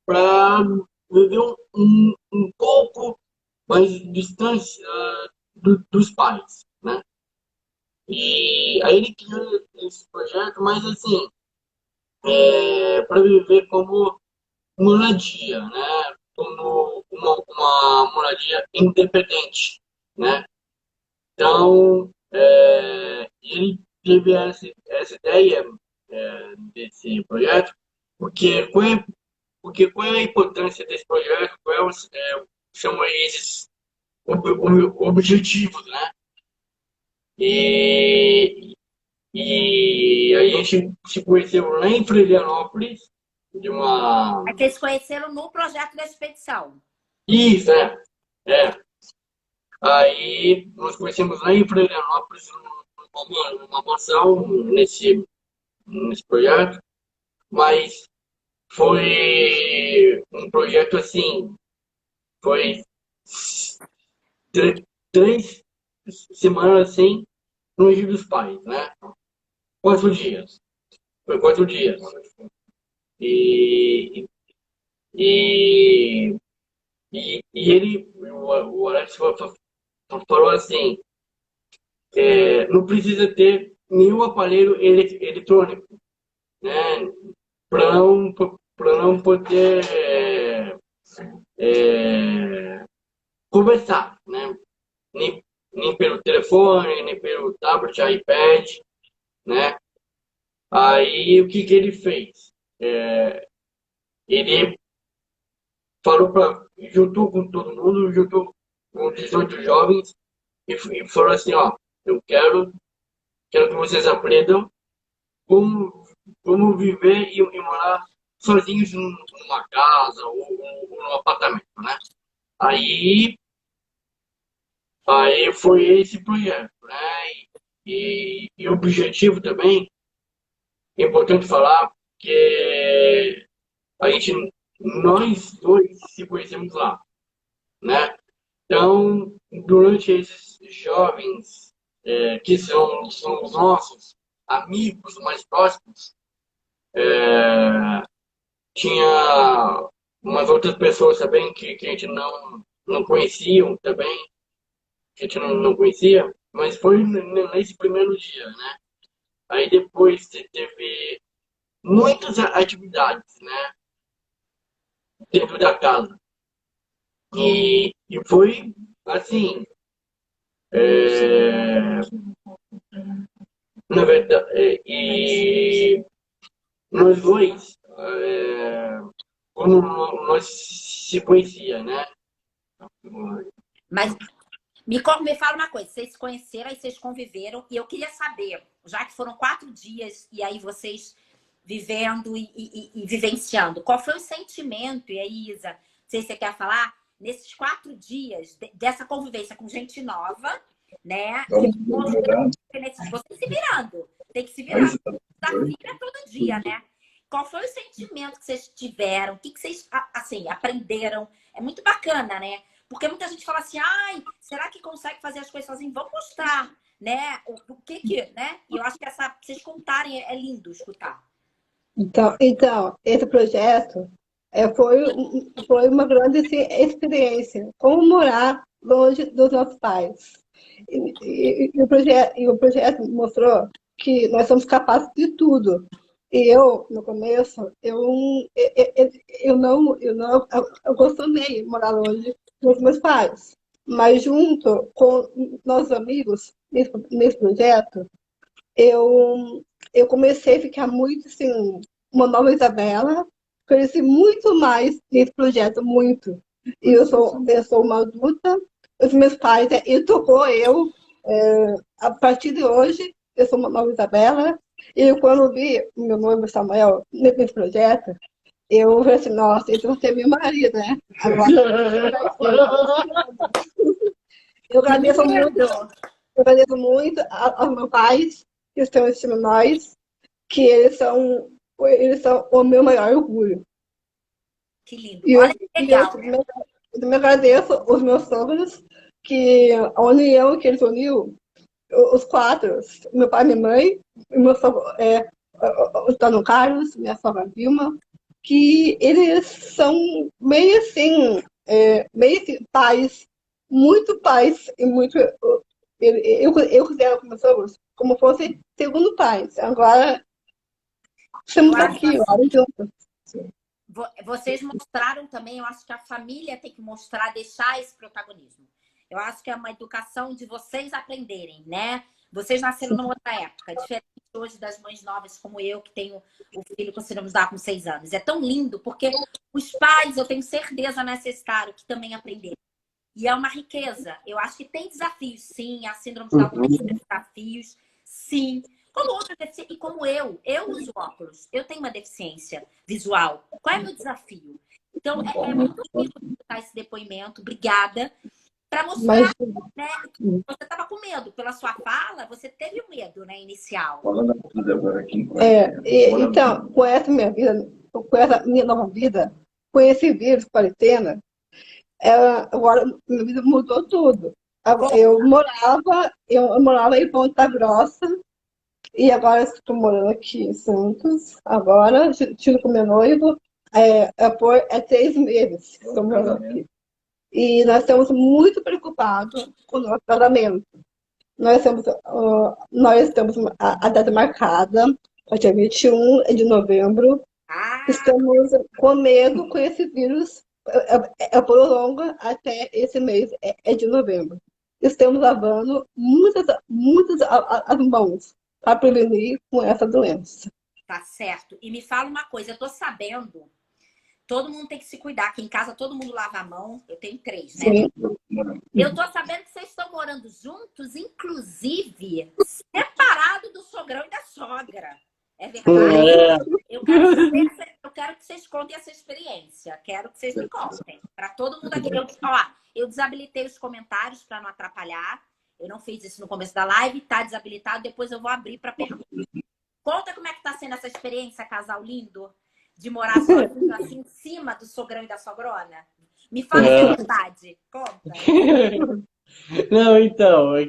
para viver um pouco mais distante dos pais, né? E aí ele criou esse projeto, mas assim, para viver como moradia, né? Como uma moradia independente, né? Então, ele teve essa ideia desse projeto, porque qual é a importância desse projeto, qual são esses objetivos, né? E aí a gente se conheceu lá em Florianópolis, de uma... É que eles conheceram no projeto da expedição. Isso, Aí nós conhecemos lá em Florianópolis uma mansão nesse projeto, mas foi um projeto assim, foi 3 semanas assim, longe dos pais, né? 4 dias. Foi 4 dias. E ele, o Alex falou assim, não precisa ter nenhum aparelho eletrônico, né? Para não poder conversar, né? Nem pelo telefone, nem pelo tablet, iPad, né? Aí o que ele fez? Ele falou juntou com todo mundo, juntou com 18 jovens e falou assim, ó, eu quero que vocês aprendam como viver e morar sozinhos numa casa ou num apartamento, né? Aí foi esse projeto, né? E o objetivo também, é importante falar, que nós dois se conhecemos lá, né? Então, durante esses jovens que são os nossos amigos mais próximos, tinha umas outras pessoas também que a gente não conhecia também, que a gente não conhecia, mas foi nesse primeiro dia, né? Aí depois teve muitas atividades, né? Dentro da casa. E foi assim, é, na verdade, e nós dois, quando nós se conhecia, né? Mas me fala uma coisa, vocês se conheceram, aí vocês conviveram, e eu queria saber, já que foram 4 dias, e aí vocês vivendo e vivenciando, qual foi o sentimento, e aí, Isa, não sei se você quer falar, nesses 4 dias dessa convivência com gente nova, né? E mostrando vocês se virando, tem que se virar. O desafio é todo dia, né? Qual foi o sentimento que vocês tiveram? O que vocês, assim, aprenderam? É muito bacana, né? Porque muita gente fala assim, ai, será que consegue fazer as coisas sozinho? Vamos mostrar, né? O que, né? E eu acho que vocês contarem é lindo escutar. Então, esse projeto foi uma grande assim, experiência. Como morar longe dos nossos pais. E o projeto mostrou que nós somos capazes de tudo. E eu, no começo, eu costumei morar longe dos meus pais. Mas junto com nossos amigos nesse projeto, eu, eu comecei a ficar muito, assim, uma nova Isabela, conheci muito mais nesse projeto, muito. E eu sou uma adulta, os meus pais, ele tocou eu, a partir de hoje, eu sou uma nova Isabela, e quando vi o meu noivo Samuel nesse projeto, eu falei assim, nossa, esse vai ser meu marido, né? Agora, eu agradeço muito, eu agradeço muito aos meus pais que estão assistindo nós, que eles são o meu maior orgulho. Que lindo. E eu, Olha que legal. eu também agradeço os meus sogros, que a união que eles uniu, os quatro, meu pai e minha mãe, o meu sogro, o Antônio Carlos, minha sogra Vilma, que eles são meio assim, pais, muito pais, e muito. Eu considero meus sogros como fosse segundo pais. Agora, Eu estamos acho aqui, assim, agora juntos. vocês mostraram também, eu acho que a família tem que mostrar, deixar esse protagonismo. Eu acho que é uma educação de vocês aprenderem, né? Vocês nasceram numa outra época, diferente hoje das mães novas como eu, que tenho o filho que conseguimos dar com 6 anos. É tão lindo, porque os pais, eu tenho certeza, necessitaram que também aprenderam. E é uma riqueza. Eu acho que tem desafios, sim. A síndrome de Down também tem desafios, sim. Como outra deficiência, e como eu uso óculos, eu tenho uma deficiência visual. Qual é o meu desafio? Então, é muito lindo escutar esse depoimento. Obrigada. Para mostrar, Mas, né? Você estava com medo. Pela sua fala, você teve o medo, né, inicial. então, com essa minha vida, com essa minha nova vida, com esse vírus, quarentena, agora minha vida mudou tudo. Eu morava em Ponta Grossa e agora estou morando aqui em Santos. Agora, estive com meu noivo, é 3 meses que estou morando aqui. E nós estamos muito preocupados com o nosso casamento. Nós temos a data marcada, para dia 21 de novembro. Ah, Estamos com medo com esse vírus, prolonga até esse mês, de novembro. Estamos lavando muitas as mãos para prevenir com essa doença. tá certo. E me fala uma coisa, eu tô sabendo, todo mundo tem que se cuidar. Aqui em casa todo mundo lava a mão. Eu tenho 3, né? Sim. Eu tô sabendo que vocês estão morando juntos, inclusive separado do sogrão e da sogra. É verdade? Eu quero que vocês contem essa experiência. Quero que vocês me contem. Para todo mundo aqui. Eu desabilitei os comentários para não atrapalhar. Eu não fiz isso no começo da live. Tá desabilitado. Depois eu vou abrir para perguntas. Conta como é que tá sendo essa experiência, casal lindo, de morar sozinho assim em cima do sogrão e da sogrona. Me fala a verdade. Conta. Não, então, na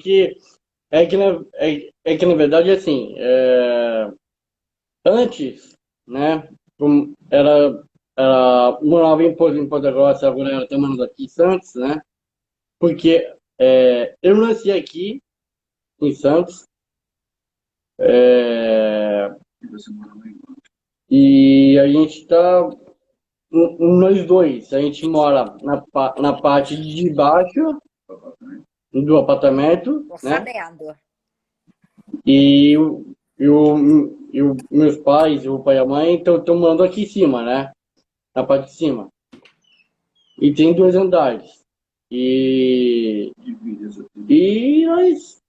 verdade, assim, antes, né, ela morava em Ponta Grossa, agora ela está morando aqui em Santos, né, porque eu nasci aqui, em Santos, e a gente está nós dois, a gente mora na parte de baixo do apartamento, Tô né? sabendo. E, meus pais, o pai e a mãe, estão morando aqui em cima, né? Na parte de cima. E tem 2 andares. E nós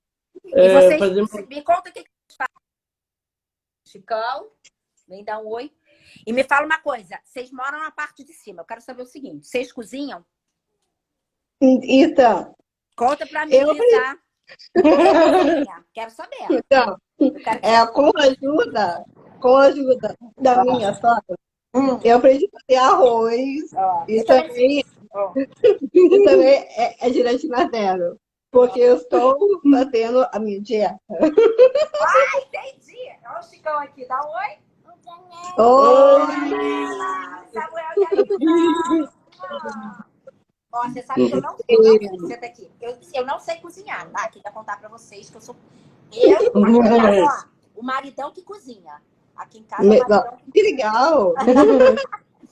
E vocês, fazemos. me conta o que vocês fazem. Chicão, vem dar um oi. E me fala uma coisa, vocês moram na parte de cima. Eu quero saber o seguinte, vocês cozinham? Então, Conta pra mim, eu Isa. Quem cozinha? Quero saber. então, Eu quero que você... com a ajuda da minha sogra, eu aprendi a fazer arroz Ó, e eu também... também é gelatina zero, porque eu estou fazendo a minha dieta. Ah, entendi. Olha o Chicão aqui, dá um oi. Oi! Samuel e a Isa. Ó, você sabe que eu não sei, senta aqui. Eu não sei cozinhar, tá? Queria contar pra vocês que eu sou... Eu, aqui em casa, ó, o maridão que cozinha. Aqui em casa, o maridão Que legal!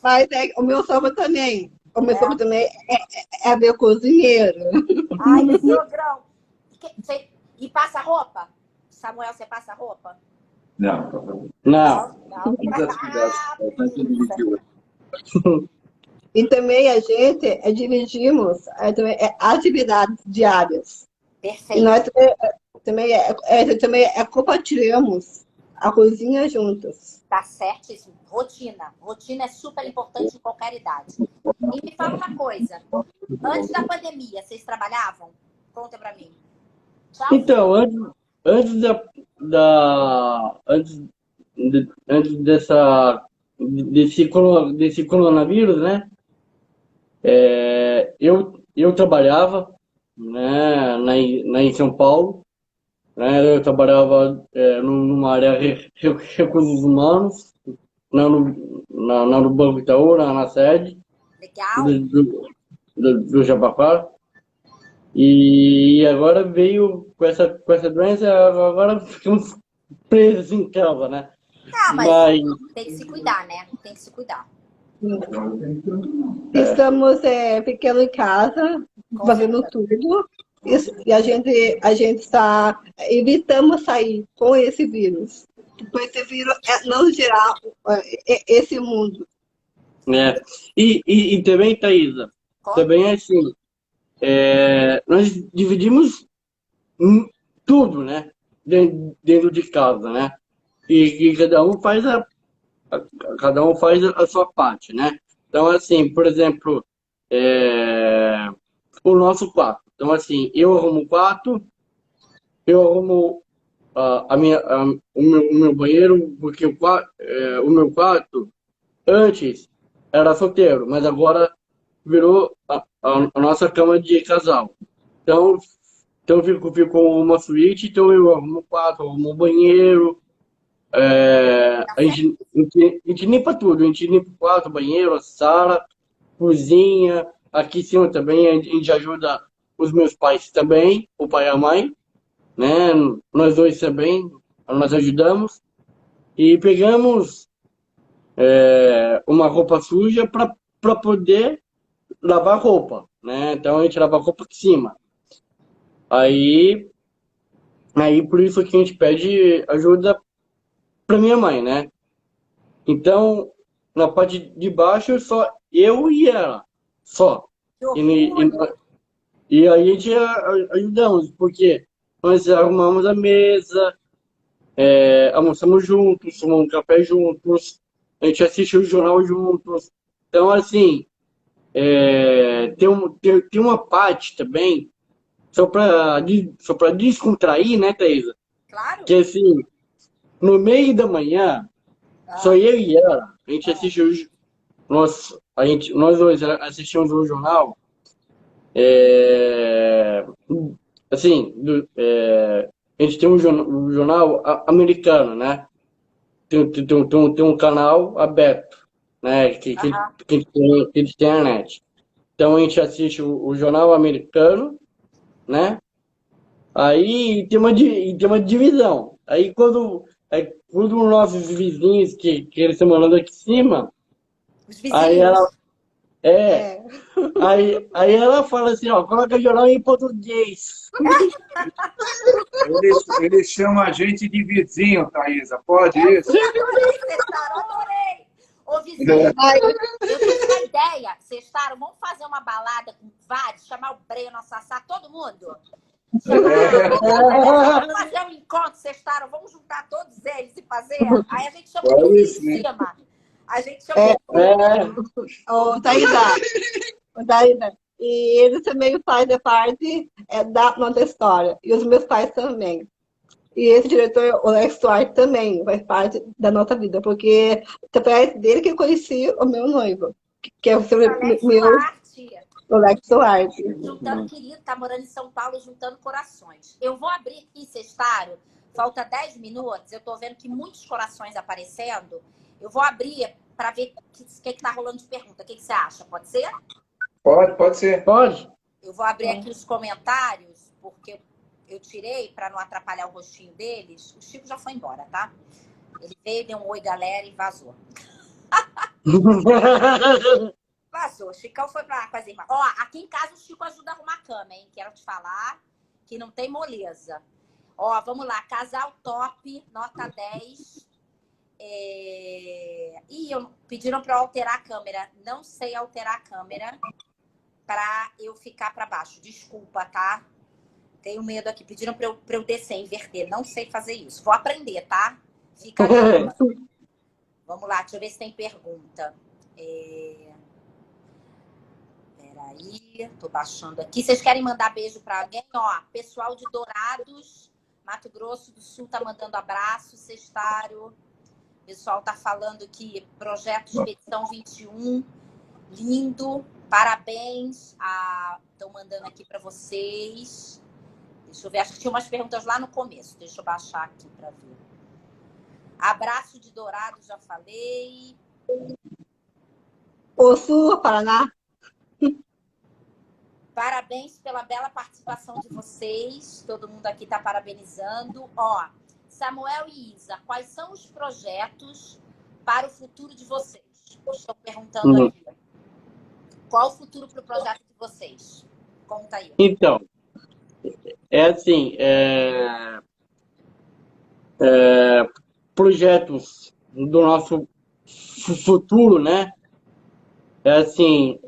Mas o meu sogro também. O meu sogro também é meu cozinheiro. Ai, meu sogrão. E passa roupa? Samuel, você passa roupa? Não. Não. Não. E também a gente dirigimos atividades diárias. E Perfeito. nós também compartilhamos a cozinha juntos. Tá certíssimo. Rotina. Rotina é super importante em qualquer idade. E me fala uma coisa. Antes da pandemia, vocês trabalhavam? Conta pra mim. Tchau. Então, antes desse coronavírus, né? Eu trabalhava, né, em São Paulo, né? Eu trabalhava numa área recursos humanos, no Banco Itaú, na sede Legal. do Jabaquara. E agora veio com essa doença, agora ficamos presos em casa, né? Ah, mas tem que se cuidar, né? Tem que se cuidar. Estamos ficando em casa, fazendo tudo. E a gente está evitando sair com esse vírus. Com esse vírus não gerar esse mundo. E também, Thaisa, também é assim, nós dividimos tudo, né? Dentro de casa, né? E cada um faz a sua parte, né? Então, assim, por exemplo, o nosso quarto. Então, assim, eu arrumo o quarto, eu arrumo o meu banheiro, porque o meu quarto antes era solteiro, mas agora virou a nossa cama de casal. Então ficou uma suíte, então eu arrumo o quarto, arrumo o banheiro, a gente limpa tudo, a gente limpa o quarto, o banheiro, a sala, cozinha, aqui em cima também a gente ajuda os meus pais também, o pai e a mãe, né? Nós dois também, nós ajudamos e pegamos uma roupa suja para poder lavar roupa, né? Então a gente lava roupa aqui em cima. Aí por isso que a gente pede ajuda para minha mãe, né? Então, na parte de baixo, só eu e ela, só. E aí a gente ajudamos, porque nós arrumamos a mesa, almoçamos juntos, tomamos um café juntos, a gente assiste o jornal juntos. Então, assim, tem uma parte também, só para descontrair, né, Thaisa? Claro. Que assim, no meio da manhã, só eu e ela, a gente assiste nós dois assistimos o jornal, assim, a gente tem um jornal americano, né? Tem um canal aberto, né? Que tem internet. Então a gente assiste o jornal americano, né? Aí tem uma divisão. Aí quando os nossos vizinhos, que eles estão morando aqui em cima, Os Aí ela, vizinhos. é, aí ela fala assim, ó, coloca violão em português. Eles chamam a gente de vizinho, Thaisa. Pode Eu isso? vi, adorei, Cestaro, adorei. Ô, vizinho, Ai, eu tive uma ideia, Cestaro, vamos fazer uma balada com vários, chamar o Breno, a Sassá, todo mundo? Vamos fazer um encontro, Cestaro, vamos juntar todos eles e fazer? Aí a gente chama o Pode vizinho de sim. cima. A gente chama o ô, Thaisa, e eles também fazem parte da nossa história, e os meus pais também. E esse diretor, o Alex Duarte, também faz parte da nossa vida, porque através dele que eu conheci o meu noivo, que é o Alex meu Duarte. Alex Duarte. Juntando querido, tá morando em São Paulo, juntando corações. Eu vou abrir aqui, Cestário, falta 10 minutos, eu tô vendo que muitos corações aparecendo. Eu vou abrir para ver o que tá rolando de pergunta. O que você acha? Pode ser? Pode ser. Pode? Eu vou abrir aqui os comentários, porque eu tirei para não atrapalhar o rostinho deles. O Chico já foi embora, tá? Ele veio, deu um oi, galera, e vazou. Vazou. O Chicão foi pra com as irmãs. Ó, aqui em casa o Chico ajuda a arrumar a cama, hein? Quero te falar que não tem moleza. Ó, vamos lá. Casal top, nota 10. Pediram para eu alterar a câmera. Não sei alterar a câmera para eu ficar para baixo. Desculpa, tá? Tenho medo aqui. Pediram para eu descer, inverter. Não sei fazer isso. Vou aprender, tá? Fica calma. Vamos lá, deixa eu ver se tem pergunta. Peraí, tô baixando aqui. Vocês querem mandar beijo para alguém? Ó, pessoal de Dourados, Mato Grosso do Sul tá mandando abraço. Cestário. O pessoal tá falando que projeto Expedição 21, lindo, parabéns. Estão mandando aqui para vocês. Deixa eu ver, acho que tinha umas perguntas lá no começo. Deixa eu baixar aqui para ver. Abraço de Dourados, já falei. O Sul, Paraná. Parabéns pela bela participação de vocês. Todo mundo aqui tá parabenizando. Ó, Samuel e Isa, quais são os projetos para o futuro de vocês? Estou perguntando aqui. Qual o futuro para o projeto de vocês? Conta aí. Então, é assim, projetos do nosso futuro, né? É assim,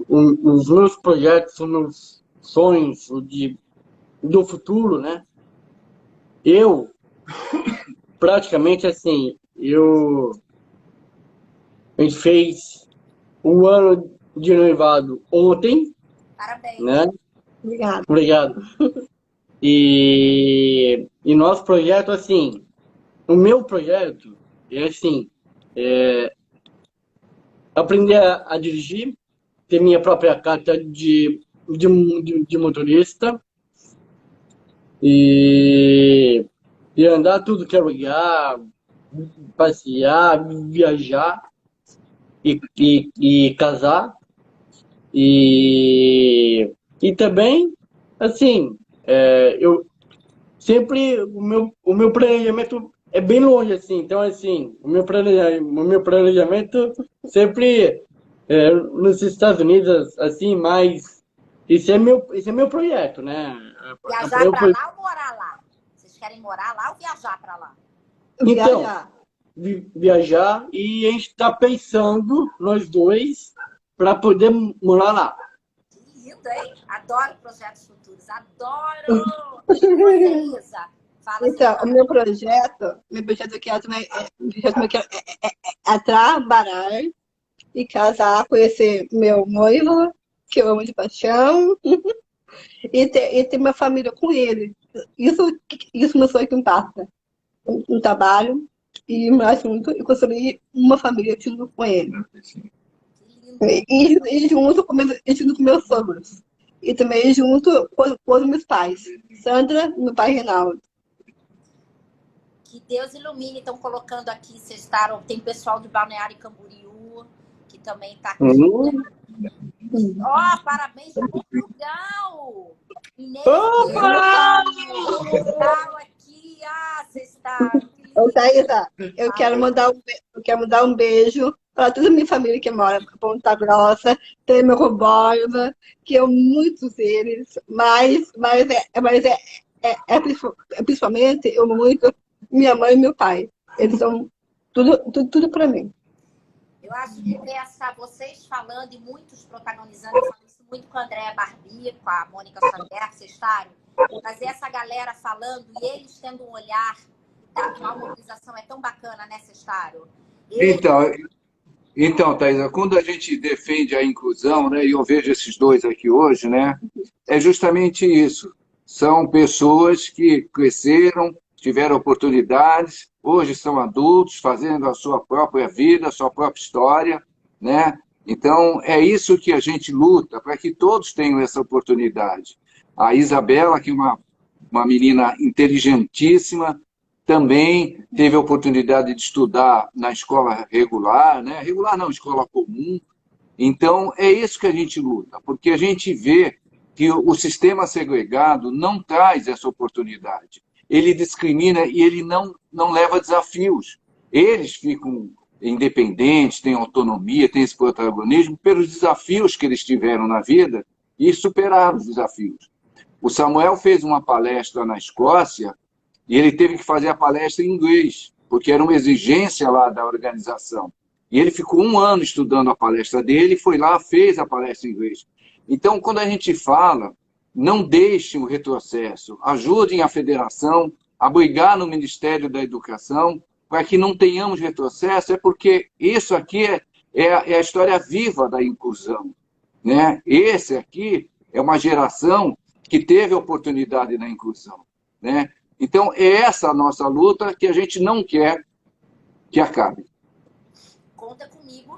os meus projetos, os meus sonhos do futuro, né? Eu, praticamente assim, a gente fez um ano de noivado ontem, Parabéns. né? Obrigada. Obrigado. E nosso projeto, assim, o meu projeto é assim, aprender a dirigir, ter minha própria carta de motorista e andar tudo que é lugar, passear, viajar e casar. E também, assim, eu sempre, o meu planejamento é bem longe, assim. Então, assim, o meu planejamento sempre nos Estados Unidos, assim, mas esse é meu projeto, né? Viajar para lá ou morar lá? Vocês querem morar lá ou viajar para lá? Então, Viajar. viajar, e a gente está pensando, nós dois, para poder morar lá. Que lindo, hein? Adoro projetos futuros. Adoro! Você, Isa, fala Então, assim, o meu projeto que é trabalhar e casar, conhecer meu noivo, que eu amo de paixão, e ter minha família com ele. Isso meu sonho que impacta. Um trabalho e mais junto e construir uma família junto com ele. E junto com meus sogros. E também junto com os meus pais. Sandra e meu pai Reinaldo. que Deus ilumine. Estão colocando aqui, vocês estaram, tem pessoal de Balneário Camboriú, que também está aqui. Ó, parabéns de Portugal! Inês Portugal aqui, vocês estão. Ô, Thaisa, eu quero mandar quero mandar um beijo para toda a minha família que mora em Ponta Grossa, tem meu Borba, que eu muitos deles, principalmente eu muito minha mãe e meu pai. Eles são tudo para mim. Eu acho que vocês falando e muitos protagonizando, eu falo isso muito com a Andréa Barbi, com a Mônica Xavier, Sestaro, mas essa galera falando e eles tendo um olhar da mobilização é tão bacana, né, Sestaro? Então, Thaisa, quando a gente defende a inclusão, né, e eu vejo esses dois aqui hoje, né, é justamente isso. São pessoas que cresceram, tiveram oportunidades, hoje são adultos, fazendo a sua própria vida, a sua própria história, né? Então, é isso que a gente luta, para que todos tenham essa oportunidade. A Isabela, que é uma menina inteligentíssima, também teve a oportunidade de estudar na escola regular, né? Regular não, escola comum. Então, é isso que a gente luta, porque a gente vê que o sistema segregado não traz essa oportunidade. Ele discrimina e ele não leva desafios. Eles ficam independentes, têm autonomia, têm esse protagonismo pelos desafios que eles tiveram na vida e superaram os desafios. O Samuel fez uma palestra na Escócia e ele teve que fazer a palestra em inglês, porque era uma exigência lá da organização. E ele ficou 1 ano estudando a palestra dele, foi lá, fez a palestra em inglês. Então, quando a gente fala, não deixem o retrocesso, ajudem a federação a brigar no Ministério da Educação para que não tenhamos retrocesso, é porque isso aqui é a história viva da inclusão, né? Esse aqui é uma geração que teve oportunidade na inclusão, né? Então, é essa a nossa luta que a gente não quer que acabe. Conta comigo.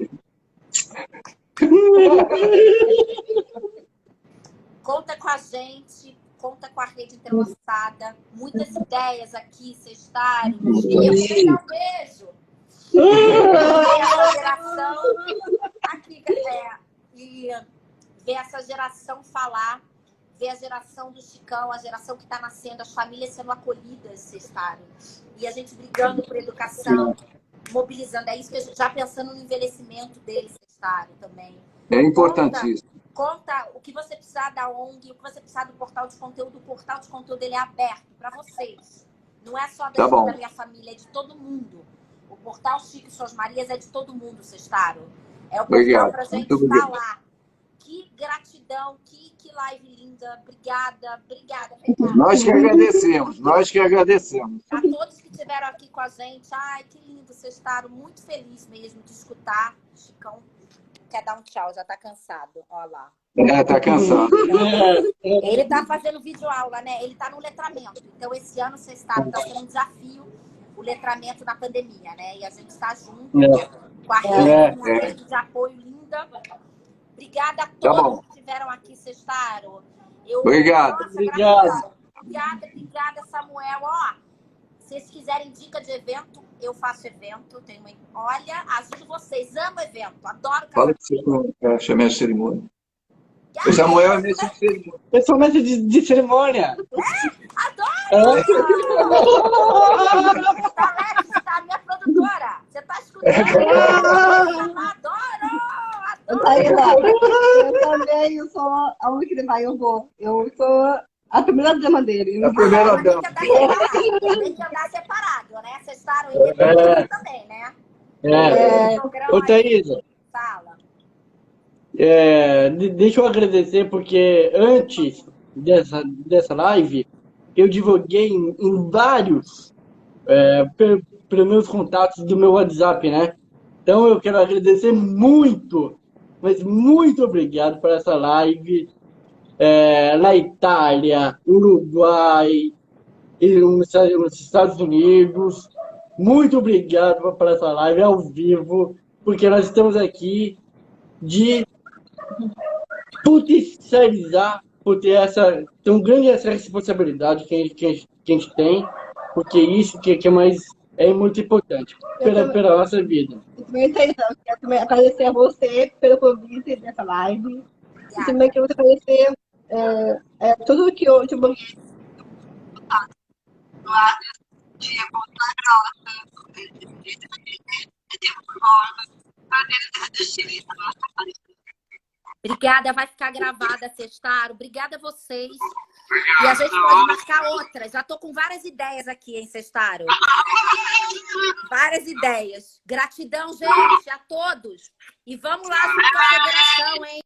Conta com a gente, conta com a rede entrelaçada. Muitas ideias aqui, Sestaro. Um beijo. Essa geração aqui, e ver essa geração falar, ver a geração do Chicão, a geração que está nascendo, as famílias sendo acolhidas, Sestaro. E a gente brigando por educação, mobilizando. É isso que a gente já pensando no envelhecimento deles, Sestaro, também. É importantíssimo. Conta o que você precisar da ONG, o que você precisar do portal de conteúdo. O portal de conteúdo ele é aberto para vocês. Não é só da minha família, é de todo mundo. O portal Chico e Suas Marias é de todo mundo, Sestaro. É o portal para a gente falar. Que gratidão, que live linda. Obrigada. Nós que agradecemos. A todos que estiveram aqui com a gente. Ai, que lindo, Sestaro. Muito feliz mesmo de escutar. Chicão quer dar um tchau, já tá cansado. Olha lá. Tá cansado. Ele tá fazendo videoaula, né? Ele tá no letramento. Então, esse ano, Sestaro, tá sendo um desafio o letramento na pandemia, né? E a gente está junto com a rede de apoio linda. Obrigada a todos que estiveram aqui, Sestaro. Obrigado. Obrigada, Samuel. Ó, se vocês quiserem dica de evento, eu faço evento. Olha, ajudo vocês. Amo evento. Adoro casamento. Fala que você chamei a cerimônia. O Samuel é mestre de cerimônia. Eu sou mestre de cerimônia. Adoro! Tá, minha produtora. Você tá escutando? Adoro! Eu também, eu sou a única que vai, eu sou a primeira dama dele. A primeira dama. Tem que andar separado, né? Vocês estavam independentes também, né? Ô, Thaisa. Fala. Deixa eu agradecer, porque antes dessa live, eu divulguei em vários pelos meus contatos do meu WhatsApp, né? Então eu quero agradecer muito, mas muito obrigado por essa live. Na Itália, Uruguai, nos Estados Unidos. Muito obrigado por essa live ao vivo, porque nós estamos aqui de potencializar, por ter tão grande essa responsabilidade que a gente tem, porque isso que é mais muito importante pela nossa vida. Eu quero também agradecer a você pelo convite dessa live. E também quero agradecer tudo que eu divulguei no ar de voltar Obrigada, vai ficar gravada, Sestaro. Obrigada a vocês. E a gente pode marcar outras. Já tô com várias ideias aqui, hein, Sestaro? Várias ideias. Gratidão, gente, a todos. E vamos lá junto com a federação, hein?